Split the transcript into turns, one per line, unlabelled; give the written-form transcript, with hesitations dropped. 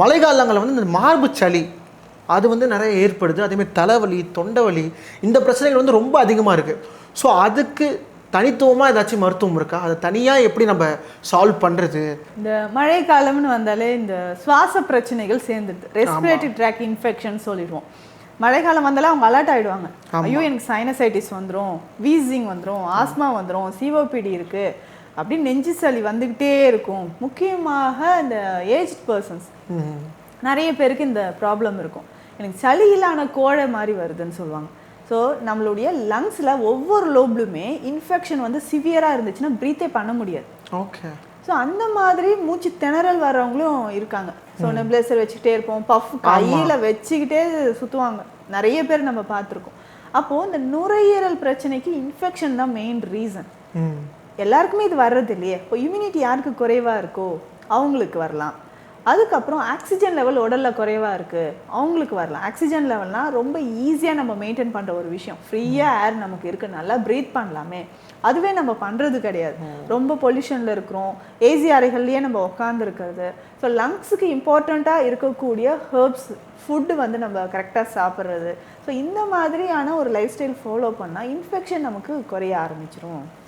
மழை காலங்களில் வந்து இந்த மார்பு சளி அது வந்து நிறைய ஏற்படுது. அதேமாதிரி தலைவலி, தொண்டை வலி, இந்த பிரச்சனைகள் வந்து ரொம்ப அதிகமாக இருக்குது. ஸோ அதுக்கு தனித்துவமாக ஏதாச்சும் மருத்துவம் இருக்கா? அதை தனியாக எப்படி நம்ம சால்வ் பண்ணுறது?
இந்த மழை காலம்னு வந்தாலே இந்த சுவாச பிரச்சனைகள் சேர்ந்துடுது. ரெஸ்பிரேட்டரி ட்ராக் இன்ஃபெக்ஷன் சொல்லிடுவோம். மழைக்காலம் வந்தாலே அவங்க அலர்ட் ஆகிடுவாங்க. ஐயோ எனக்கு சைனசைட்டிஸ் வந்துடும், வீசிங் வந்துடும், ஆஸ்மா வந்துடும், சிஓபிடி இருக்குது அப்படின்னு நெஞ்சு சளி வந்துக்கிட்டே இருக்கும். முக்கியமாக இந்த ஏஜ்ட் பர்சன்ஸ் நிறைய பேருக்கு இந்த ப்ராப்ளம் இருக்கும். எனக்கு சளியிலான கோழை மாதிரி வருதுன்னு சொல்லுவாங்க. ஸோ நம்மளுடைய லங்ஸில் ஒவ்வொரு லோப்லுமே இன்ஃபெக்ஷன் வந்து சிவியராக இருந்துச்சுன்னா ப்ரீத்தே பண்ண முடியாது.
ஓகே.
ஸோ அந்த மாதிரி மூச்சு திணறல் வர்றவங்களும் இருக்காங்க. ஸோ நெப்லேசர் வச்சுக்கிட்டே இருப்போம், பஃப் கையில் வச்சுக்கிட்டே சுற்றுவாங்க, நிறைய பேர் நம்ம பார்த்துருக்கோம். அப்போது இந்த நுரையீரல் பிரச்சனைக்கு இன்ஃபெக்ஷன் தான் மெயின் ரீசன். எல்லாருக்குமே இது வர்றது இல்லையே. இப்போ இம்யூனிட்டி யாருக்கு குறைவாக இருக்கோ அவங்களுக்கு வரலாம். அதுக்கப்புறம் ஆக்சிஜன் லெவல் உடலில் குறைவாக இருக்குது அவங்களுக்கு வரலாம். ஆக்சிஜன் லெவல்னால் ரொம்ப ஈஸியாக நம்ம மெயின்டைன் பண்ணுற ஒரு விஷயம். ஃப்ரீயாக ஏர் நமக்கு இருக்குது, நல்லா ப்ரீத் பண்ணலாமே, அதுவே நம்ம பண்ணுறது கிடையாது. ரொம்ப பொல்யூஷனில் இருக்கிறோம், ஏசி அறைகள்லேயே நம்ம உட்காந்துருக்கிறது. ஸோ லங்ஸுக்கு இம்பார்ட்டண்ட்டாக இருக்கக்கூடிய ஹெர்ப்ஸ் ஃபுட்டு வந்து நம்ம கரெக்டாக சாப்பிட்றது. ஸோ இந்த மாதிரியான ஒரு லைஃப் ஸ்டைல் ஃபாலோ பண்ணால் இன்ஃபெக்ஷன் நமக்கு குறைய ஆரம்பிச்சிரும்.